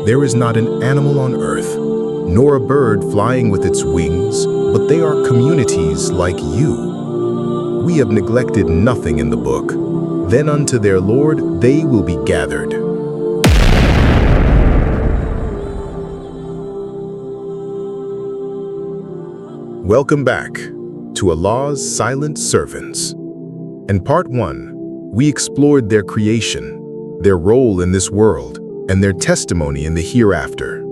There is not an animal on earth, nor a bird flying with its wings, but they are communities like you. We have neglected nothing in the book. Then unto their Lord they will be gathered. Welcome back to Allah's Silent Servants. In part 1, we explored their creation, their role in this world, and their testimony in the hereafter.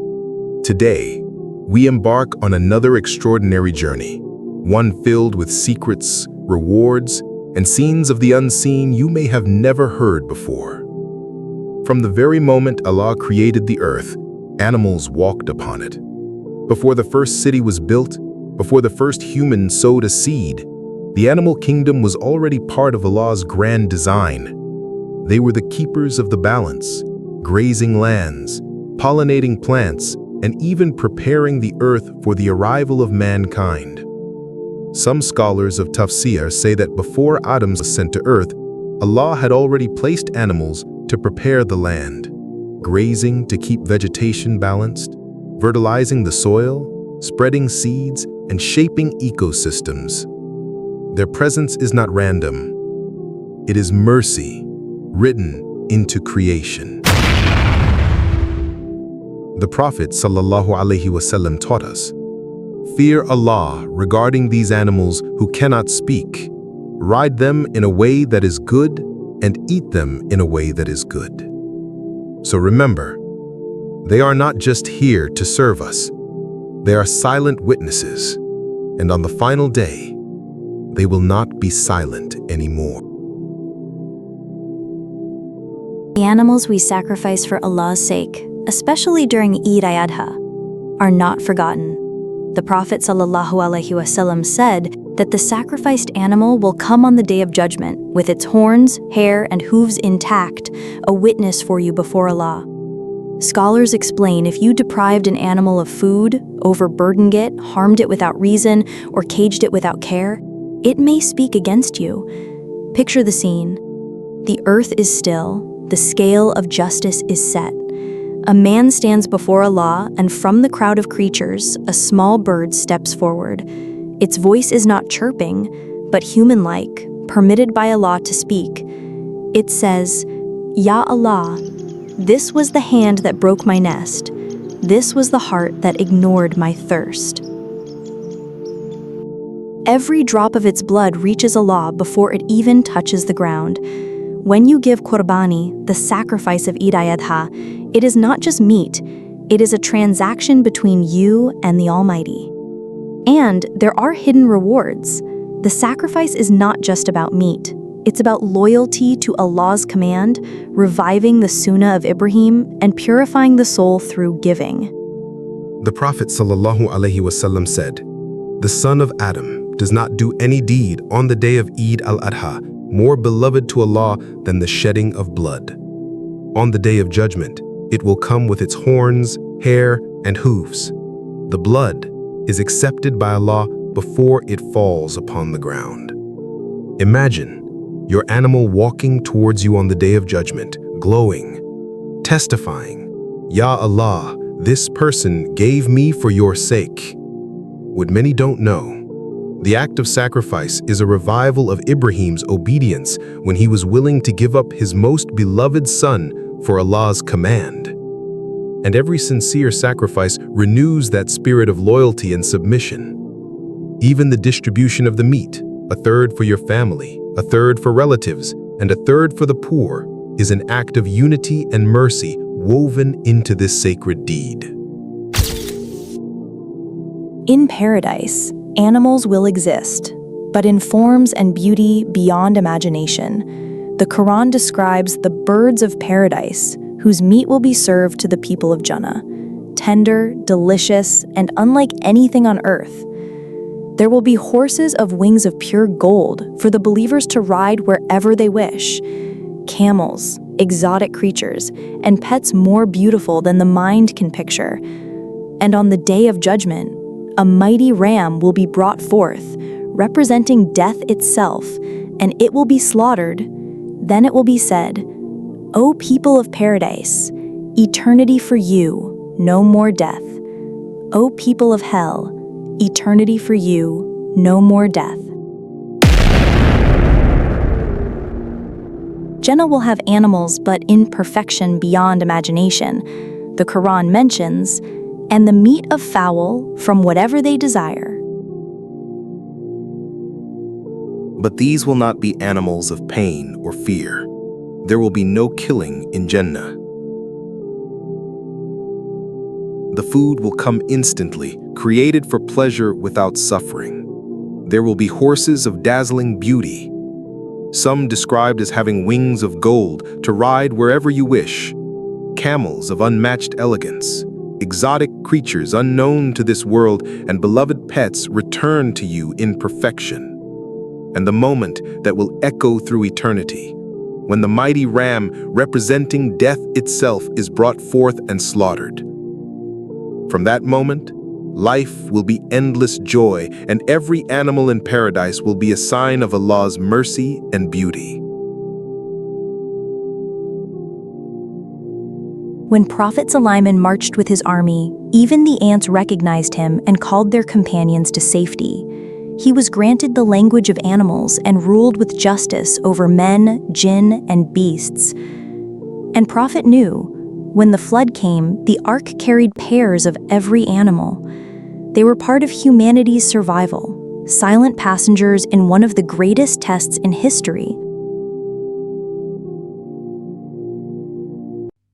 Today, we embark on another extraordinary journey, one filled with secrets, rewards, and scenes of the unseen you may have never heard before. From the very moment Allah created the earth, animals walked upon it. Before the first city was built, before the first human sowed a seed, the animal kingdom was already part of Allah's grand design. They were the keepers of the balance, grazing lands, pollinating plants, and even preparing the earth for the arrival of mankind. Some scholars of tafsir say that before Adam was sent to earth, Allah had already placed animals to prepare the land, grazing to keep vegetation balanced, fertilizing the soil, spreading seeds, and shaping ecosystems. Their presence is not random. It is mercy written into creation. The Prophet ﷺ taught us, fear Allah regarding these animals who cannot speak. Ride them in a way that is good and eat them in a way that is good. So remember, they are not just here to serve us. They are silent witnesses, and on the final day, they will not be silent anymore. The animals we sacrifice for Allah's sake, especially during Eid al-Adha, are not forgotten. The Prophet ﷺ said that the sacrificed animal will come on the Day of Judgment with its horns, hair, and hooves intact, a witness for you before Allah. Scholars explain if you deprived an animal of food, overburdened it, harmed it without reason, or caged it without care, it may speak against you. Picture the scene. The earth is still, the scale of justice is set. A man stands before Allah, and from the crowd of creatures, a small bird steps forward. Its voice is not chirping, but human-like, permitted by Allah to speak. It says, Ya Allah, this was the hand that broke my nest. This was the heart that ignored my thirst. Every drop of its blood reaches Allah before it even touches the ground. When you give Qurbani, the sacrifice of Eid al-Adha, it is not just meat, it is a transaction between you and the Almighty. And there are hidden rewards. The sacrifice is not just about meat. It's about loyalty to Allah's command, reviving the Sunnah of Ibrahim, and purifying the soul through giving. The Prophet ﷺ said, the son of Adam does not do any deed on the day of Eid al-Adha more beloved to Allah than the shedding of blood. On the Day of Judgment, it will come with its horns, hair, and hooves. The blood is accepted by Allah before it falls upon the ground. Imagine your animal walking towards you on the Day of Judgment, glowing, testifying, Ya Allah, this person gave me for your sake. What many don't know, the act of sacrifice is a revival of Ibrahim's obedience when he was willing to give up his most beloved son for Allah's command. And every sincere sacrifice renews that spirit of loyalty and submission. Even the distribution of the meat, a third for your family, a third for relatives, and a third for the poor, is an act of unity and mercy woven into this sacred deed. In paradise, animals will exist, but in forms and beauty beyond imagination. The Qur'an describes the birds of paradise, whose meat will be served to the people of Jannah, tender, delicious, and unlike anything on earth. There will be horses of wings of pure gold for the believers to ride wherever they wish, camels, exotic creatures, and pets more beautiful than the mind can picture. And on the Day of Judgment, a mighty ram will be brought forth, representing death itself, and it will be slaughtered. Then it will be said, O people of paradise, eternity for you, no more death. O people of hell, eternity for you, no more death. Jannah will have animals, but in perfection beyond imagination. The Qur'an mentions, and the meat of fowl from whatever they desire. But these will not be animals of pain or fear. There will be no killing in Jannah. The food will come instantly, created for pleasure without suffering. There will be horses of dazzling beauty, some described as having wings of gold to ride wherever you wish, camels of unmatched elegance, exotic creatures unknown to this world, and beloved pets returned to you in perfection. And the moment that will echo through eternity, when the mighty ram representing death itself is brought forth and slaughtered. From that moment, life will be endless joy, and every animal in paradise will be a sign of Allah's mercy and beauty. When Prophet Sulaiman marched with his army, even the ants recognized him and called their companions to safety. He was granted the language of animals and ruled with justice over men, jinn, and beasts. And Prophet knew, when the flood came, the ark carried pairs of every animal. They were part of humanity's survival, silent passengers in one of the greatest tests in history.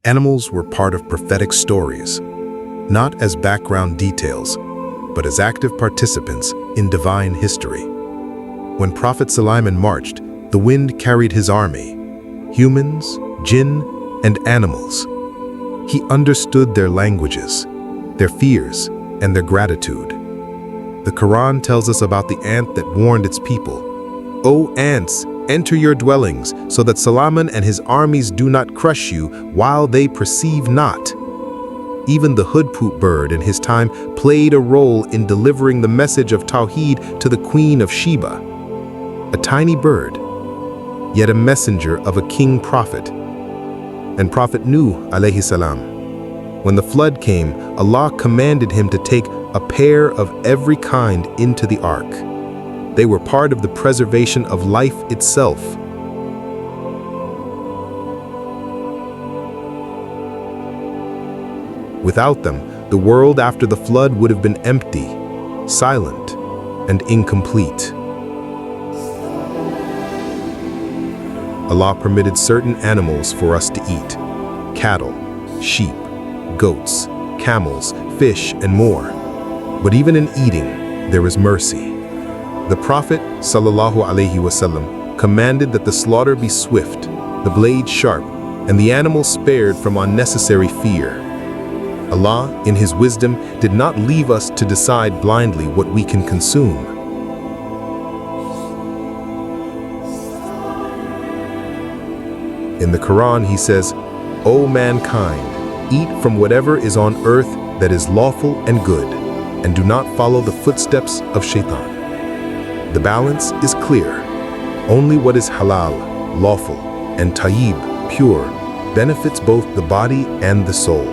Animals were part of prophetic stories, not as background details, but as active participants in divine history. When Prophet Sulaiman marched, the wind carried his army, humans, jinn, and animals. He understood their languages, their fears, and their gratitude. The Quran tells us about the ant that warned its people, "O ants, enter your dwellings, so that Sulaiman and his armies do not crush you while they perceive not." Even the hoodpoot bird in his time played a role in delivering the message of Tawheed to the Queen of Sheba. A tiny bird, yet a messenger of a king prophet. And Prophet Nuh alayhi salam. When the flood came, Allah commanded him to take a pair of every kind into the ark. They were part of the preservation of life itself. Without them, the world after the flood would have been empty, silent, and incomplete. Allah permitted certain animals for us to eat: cattle, sheep, goats, camels, fish, and more. But even in eating, there is mercy. The Prophet ﷺ commanded that the slaughter be swift, the blade sharp, and the animal spared from unnecessary fear. Allah, in His wisdom, did not leave us to decide blindly what we can consume. In the Quran, He says, "O mankind, eat from whatever is on earth that is lawful and good, and do not follow the footsteps of shaitan." The balance is clear. Only what is halal, lawful, and tayyib, pure, benefits both the body and the soul.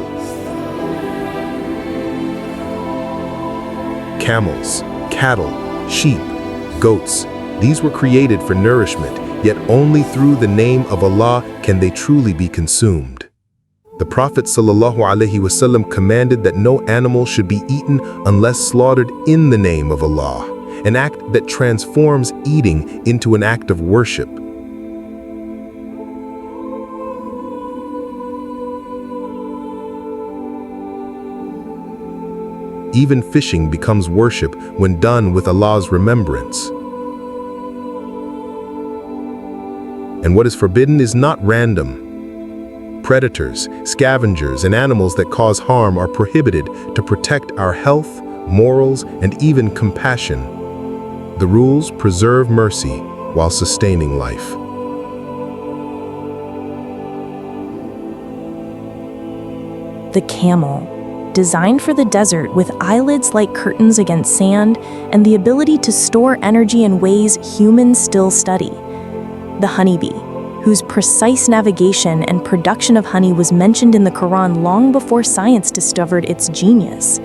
Camels, cattle, sheep, goats, these were created for nourishment, yet only through the name of Allah can they truly be consumed. The Prophet ﷺ commanded that no animal should be eaten unless slaughtered in the name of Allah, an act that transforms eating into an act of worship. Even fishing becomes worship when done with Allah's remembrance. And what is forbidden is not random. Predators, scavengers, and animals that cause harm are prohibited to protect our health, morals, and even compassion. The rules preserve mercy while sustaining life. The camel, designed for the desert with eyelids like curtains against sand and the ability to store energy in ways humans still study. The honeybee, whose precise navigation and production of honey was mentioned in the Quran long before science discovered its genius.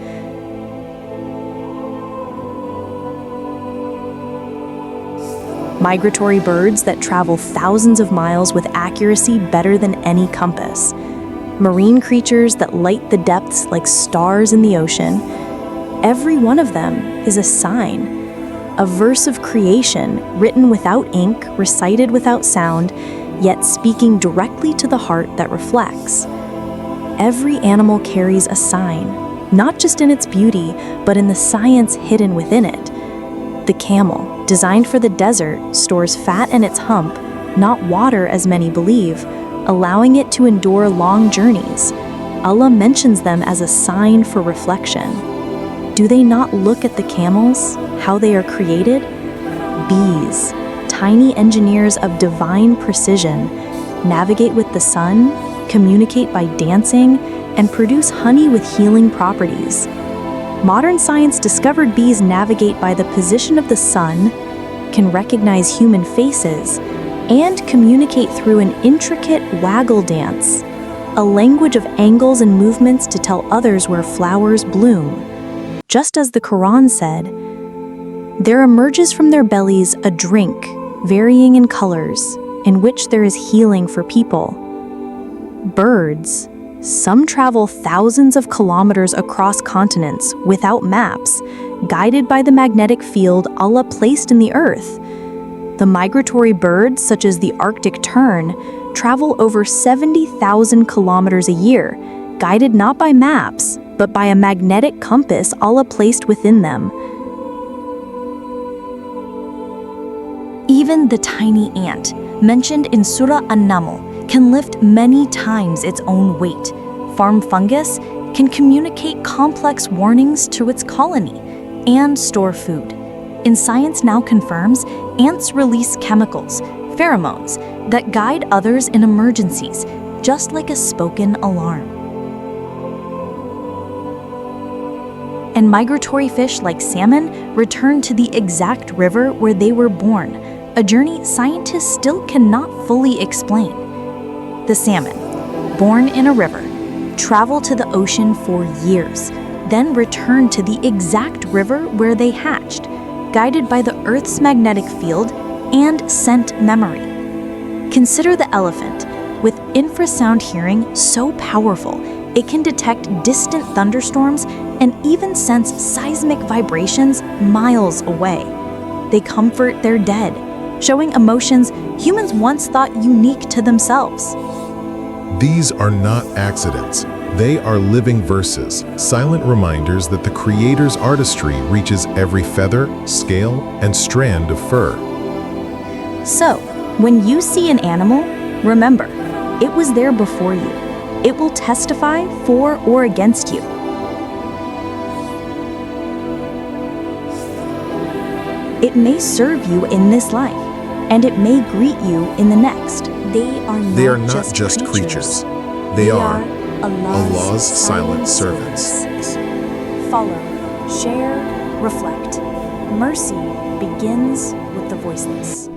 Migratory birds that travel thousands of miles with accuracy better than any compass. Marine creatures that light the depths like stars in the ocean. Every one of them is a sign, a verse of creation written without ink, recited without sound, yet speaking directly to the heart that reflects. Every animal carries a sign, not just in its beauty, but in the science hidden within it. The camel, designed for the desert, stores fat in its hump, not water as many believe, allowing it to endure long journeys. Allah mentions them as a sign for reflection. Do they not look at the camels, how they are created? Bees, tiny engineers of divine precision, navigate with the sun, communicate by dancing, and produce honey with healing properties. Modern science discovered bees navigate by the position of the sun, can recognize human faces, and communicate through an intricate waggle dance, a language of angles and movements to tell others where flowers bloom. Just as the Quran said, "There emerges from their bellies a drink, varying in colors, in which there is healing for people." Birds, some travel thousands of kilometers across continents without maps, guided by the magnetic field Allah placed in the earth. The migratory birds, such as the Arctic tern, travel over 70,000 kilometers a year, guided not by maps, but by a magnetic compass Allah placed within them. Even the tiny ant, mentioned in Surah An-Naml, can lift many times its own weight. Farm fungus can communicate complex warnings to its colony and store food. And science now confirms ants release chemicals, pheromones, that guide others in emergencies, just like a spoken alarm. And migratory fish like salmon return to the exact river where they were born, a journey scientists still cannot fully explain. The salmon, born in a river, travel to the ocean for years, then return to the exact river where they hatched, guided by the Earth's magnetic field and scent memory. Consider the elephant, with infrasound hearing so powerful it can detect distant thunderstorms and even sense seismic vibrations miles away. They comfort their dead, showing emotions humans once thought unique to themselves. These are not accidents. They are living verses, silent reminders that the Creator's artistry reaches every feather, scale, and strand of fur. So, when you see an animal, remember, it was there before you. It will testify for or against you. It may serve you in this life, and it may greet you in the next. They are not just creatures. They are Allah's silent servants. Follow, share, reflect. Mercy begins with the voiceless.